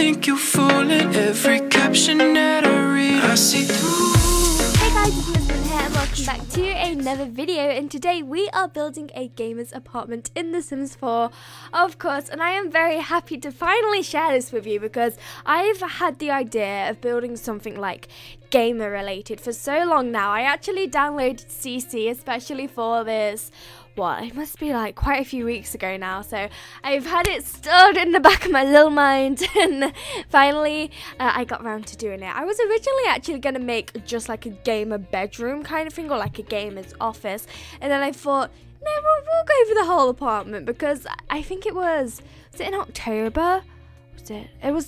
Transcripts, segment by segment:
think you're fooling every caption that I read. I see through. Hey guys, it's Miss here and welcome back to another video, and today we are building a gamer's apartment in The Sims 4, of course, and I am very happy to finally share this with you because I've had the idea of building something like gamer related for so long now. I actually downloaded CC especially for this. What, it must be like quite a few weeks ago now, so I've had it stored in the back of my little mind, and finally I got around to doing it. I was originally actually going to make just like a gamer bedroom kind of thing, or like a gamer's office, and then I thought, no, we'll go for the whole apartment, because I think was it in October? It was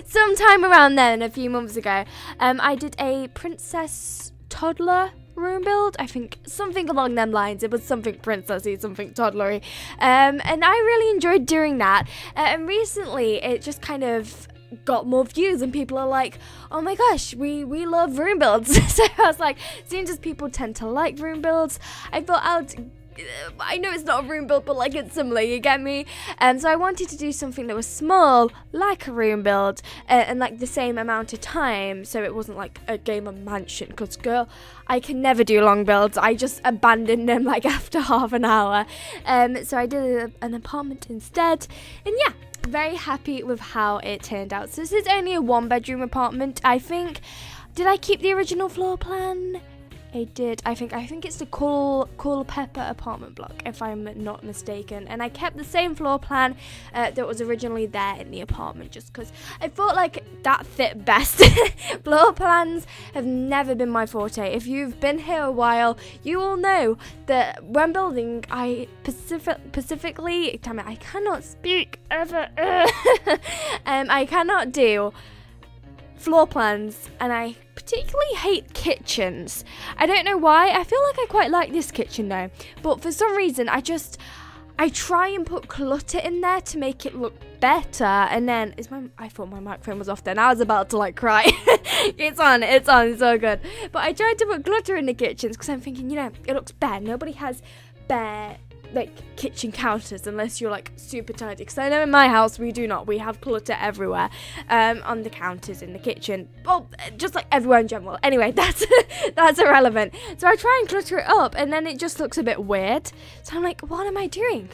sometime around then, a few months ago. I did a princess toddler room build, I think something along them lines. It was something princessy, something toddlery, and I really enjoyed doing that, and recently it just kind of got more views and people are like, oh my gosh, we love room builds. So I was like, seems as people tend to like room builds, I thought I know it's not a room build, but like it's similar, you get me? So I wanted to do something that was small, like a room build, and like the same amount of time, so it wasn't like a gamer mansion, because girl, I can never do long builds. I just abandoned them like after half an hour. So I did an apartment instead, and yeah, very happy with how it turned out. So this is only a 1-bedroom apartment, I think. Did I keep the original floor plan? I did. I think it's the Cool Pepper apartment block, if I'm not mistaken. And I kept the same floor plan that was originally there in the apartment, just because I thought like that fit best. Floor plans have never been my forte. If you've been here a while, you all know that when building, I specifically, damn it, I cannot speak ever. I cannot do floor plans, and I particularly hate kitchens. I don't know why. I feel like I quite like this kitchen though, but for some reason I try and put clutter in there to make it look better, and then I thought my microphone was off then. I was about to like cry. it's on, it's all good. But I tried to put clutter in the kitchens because I'm thinking, you know, it looks bare. Nobody has bare like kitchen counters unless you're like super tidy, because I know in my house we do not. We have clutter everywhere on the counters in the kitchen, well, just like everywhere in general. Anyway, that's irrelevant. So I try and clutter it up, and then it just looks a bit weird. So I'm like, what am I doing?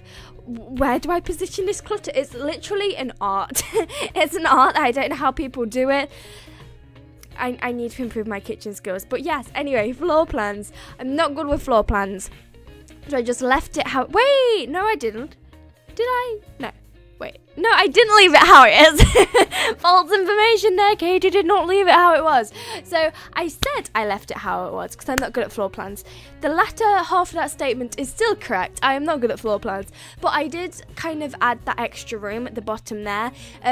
Where do I position this clutter? It's literally an art. It's an art. I don't know how people do it. I need to improve my kitchen skills. But yes, anyway, floor plans. I'm not good with floor plans. So I just left it how. Wait, no, I didn't. Did I? No. Wait. No, I didn't leave it how it is. False information there. Katie did not leave it how it was. So I said I left it how it was because I'm not good at floor plans. The latter half of that statement is still correct. I am not good at floor plans. But I did kind of add that extra room at the bottom there,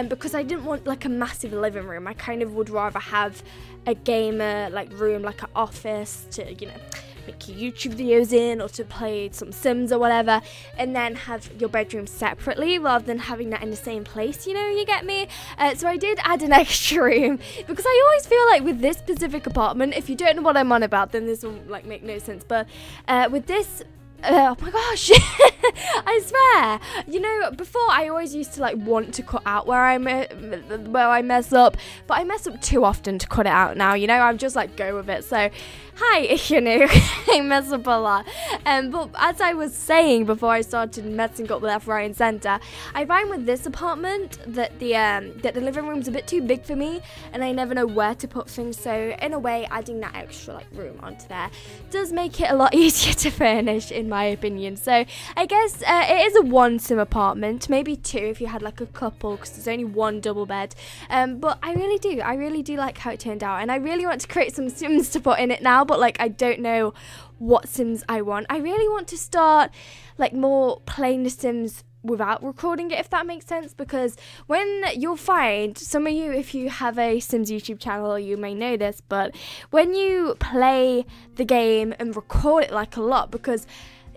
because I didn't want like a massive living room. I kind of would rather have a gamer like room, like an office to, you know, make your YouTube videos in, or to play some Sims or whatever, and then have your bedroom separately rather than having that in the same place, you know, you get me? So I did add an extra room, because I always feel like with this specific apartment, if you don't know what I'm on about, then this will like make no sense, but with this, oh my gosh, I swear, you know, before I always used to like want to cut out where I mess up, but I mess up too often to cut it out now, you know. I'm just like, go with it. So hi, if you're new, I mess up a lot, but as I was saying before I started messing up left, right and centre, I find with this apartment that the living room's a bit too big for me, and I never know where to put things, so in a way adding that extra like room onto there does make it a lot easier to furnish, in my opinion. So I guess it is a 1-sim apartment, maybe 2 if you had like a couple, because there's only 1 double bed, but I really do like how it turned out, and I really want to create some Sims to put in it now, but like I don't know what Sims I want. I really want to start like more playing the Sims without recording it, if that makes sense, because when you'll find, some of you, if you have a Sims YouTube channel, you may know this, but when you play the game and record it like a lot, because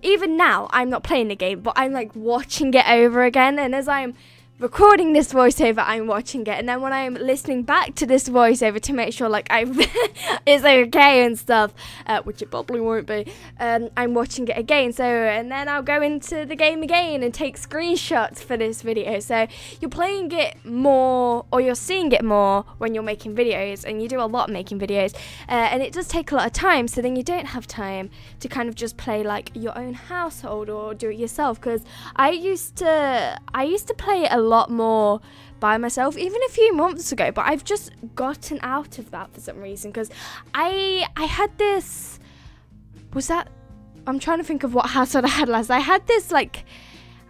even now I'm not playing the game, but I'm like watching it over again, and as I'm recording this voiceover, I'm watching it, and then when I'm listening back to this voiceover to make sure like it's okay and stuff, which it probably won't be, I'm watching it again. So and then I'll go into the game again and take screenshots for this video. So you're playing it more, or you're seeing it more when you're making videos, and you do a lot making videos, and it does take a lot of time. So then you don't have time to kind of just play like your own household or do it yourself. Because I used to play it a lot more by myself even a few months ago, but I've just gotten out of that for some reason, because I had this, I'm trying to think of what household I had last. I had this, like,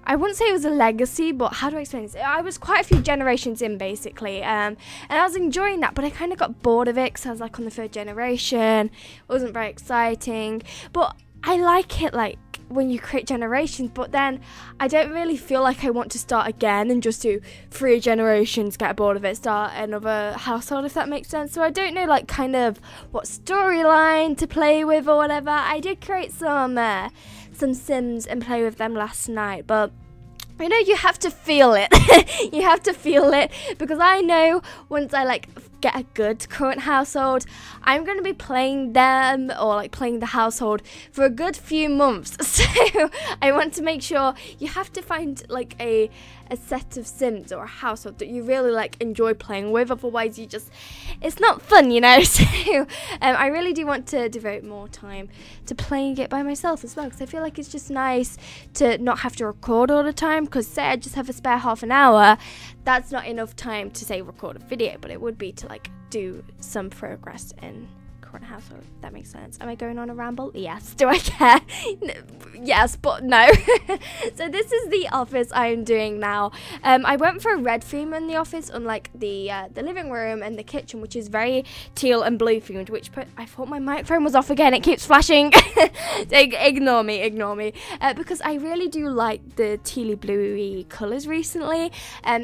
I wouldn't say it was a legacy, but how do I explain this? I was quite a few generations in, basically, and I was enjoying that, but I kind of got bored of it because I was like on the third generation. It wasn't very exciting, but I like it, like, when you create generations, but then I don't really feel like I want to start again and just do 3 generations, get bored of it, start another household, if that makes sense. So I don't know, like, kind of what storyline to play with or whatever. I did create some Sims and play with them last night, but you know, you have to feel it. You have to feel it, because I know once I like get a good current household, I'm going to be playing them, or like playing the household, for a good few months. So I want to make sure you have to find like a set of Sims or a household that you really like enjoy playing with, otherwise it's not fun, you know. So I really do want to devote more time to playing it by myself as well, because I feel like it's just nice to not have to record all the time, because say I just have a spare half an hour, that's not enough time to say record a video, but it would be to like do some progress in current household, if that makes sense. Am I going on a ramble? Yes. Do I care? Yes, but no. So this is the office I'm doing now. I went for a red theme in the office, unlike the living room and the kitchen, which is very teal and blue themed, which I thought my microphone was off again. It keeps flashing. Ignore me. Because I really do like the tealy bluey colours recently.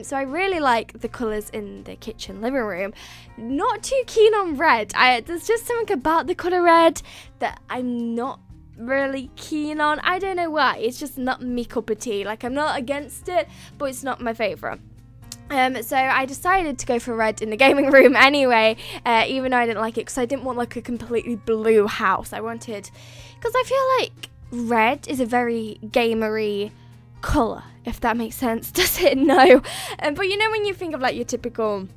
So I really like the colours in the kitchen living room. Not too keen on red. There's just something about the colour red that I'm not really keen on. I don't know why. It's just not me cup of tea. Like, I'm not against it, but it's not my favourite. So I decided to go for red in the gaming room anyway, even though I didn't like it, because I didn't want like a completely blue house. Because I feel like red is a very gamery colour, if that makes sense. Does it? No. But you know, when you think of like your typical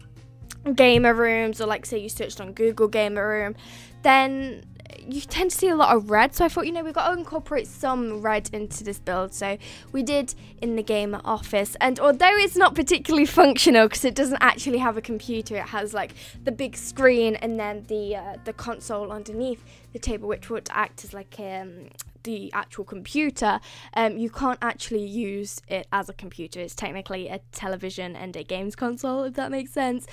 gamer rooms, or like say you searched on Google gamer room, then you tend to see a lot of red. So I thought, you know, we've got to incorporate some red into this build. So we did in the gamer office, and although it's not particularly functional because it doesn't actually have a computer, it has like the big screen and then the console underneath the table, which would act as like the actual computer. You can't actually use it as a computer. It's technically a television and a games console, if that makes sense.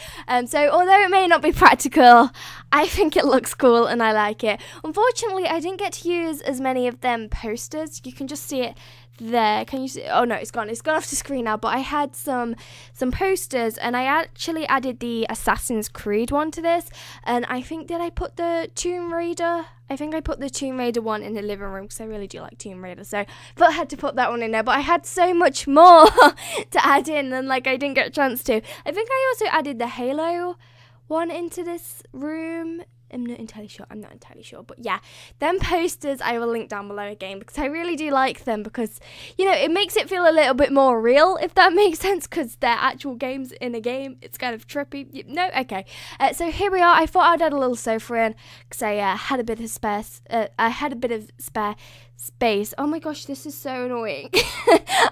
So although it may not be practical, I think it looks cool and I like it. Unfortunately, I didn't get to use as many of them posters. You can just see it there. Can you see? Oh no, it's gone off the screen now, but I had some posters, and I actually added the Assassin's Creed one to this, and I think I put the Tomb Raider one in the living room, because I really do like Tomb Raider, so but I had to put that one in there. But I had so much more to add in, and like I didn't get a chance to. I think I also added the Halo one into this room. I'm not entirely sure, but yeah, them posters I will link down below again, because I really do like them, because, you know, it makes it feel a little bit more real, if that makes sense, because they're actual games in a game. It's kind of trippy. No? Okay. So here we are. I thought I'd add a little sofa in, because I had a bit of spare space. Oh my gosh, this is so annoying.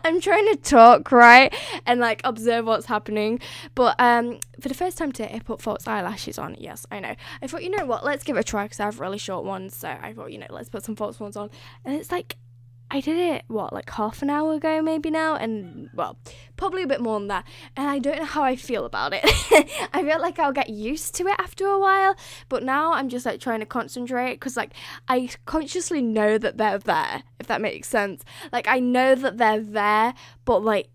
I'm trying to talk, right, and like observe what's happening, but for the first time today I put false eyelashes on. Yes, I know. I thought, you know what, let's give it a try, because I have really short ones, so I thought, you know, let's put some false ones on. And it's like, I did it, like half an hour ago maybe now, and well, probably a bit more than that, and I don't know how I feel about it. I feel like I'll get used to it after a while, but now I'm just like trying to concentrate, because like I consciously know that they're there, if that makes sense. Like, I know that they're there, but like,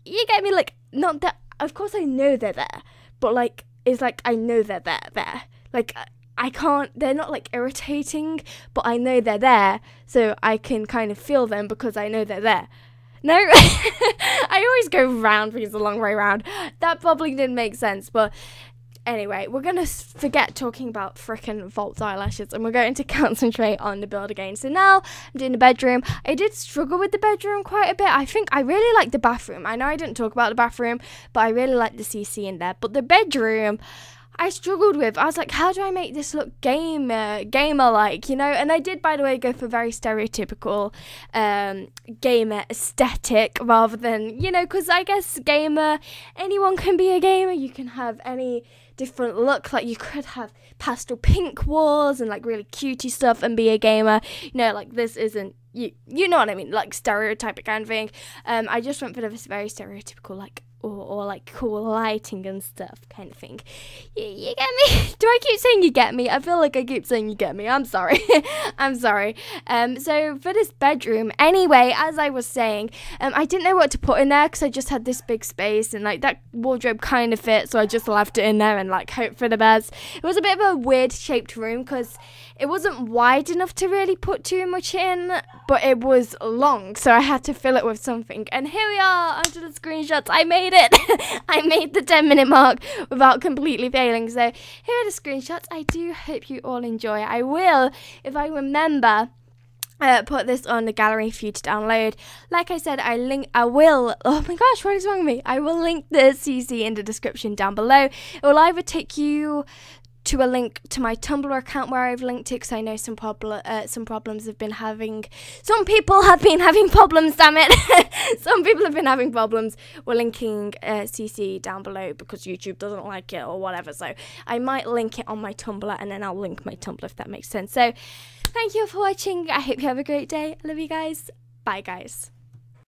you get me, like, not that, of course I know they're there, but like, it's like I know they're there. Like, I can't, they're not like irritating, but I know they're there, so I can kind of feel them because I know they're there. No, I always go round because it's a long way round. That probably didn't make sense, but anyway, we're going to forget talking about frickin' false eyelashes and we're going to concentrate on the build again. So now I'm doing the bedroom. I did struggle with the bedroom quite a bit. I think I really like the bathroom. I know I didn't talk about the bathroom, but I really like the CC in there. But the bedroom, I struggled with. I was like, how do I make this look gamer-like, you know? And I did, by the way, go for very stereotypical gamer aesthetic rather than, you know, because I guess gamer, anyone can be a gamer. You can have any different look. Like, you could have pastel pink walls and, like, really cutesy stuff and be a gamer. You know, like, this isn't, you know what I mean? Like, stereotypic kind of thing. I just went for this very stereotypical, like, or like cool lighting and stuff kind of thing. You get me? Do I keep saying you get me? I feel like I keep saying you get me. I'm sorry. I'm sorry. So for this bedroom, anyway, as I was saying, I didn't know what to put in there because I just had this big space and like that wardrobe kind of fit, so I just left it in there and like hope for the best. It was a bit of a weird shaped room because it wasn't wide enough to really put too much in, but it was long, so I had to fill it with something. And here we are onto the screenshots. I made it. I made the 10-minute mark without completely failing. So here are the screenshots. I do hope you all enjoy. I will, if I remember, put this on the gallery for you to download. Like I said, oh my gosh, what is wrong with me? I will link the CC in the description down below. It will either take you to a link to my Tumblr account where I've linked it because I know some problems have been having. Some people have been having problems, damn it. Some people have been having problems. We're linking CC down below because YouTube doesn't like it or whatever. So I might link it on my Tumblr and then I'll link my Tumblr if that makes sense. So thank you for watching. I hope you have a great day. I love you guys. Bye, guys.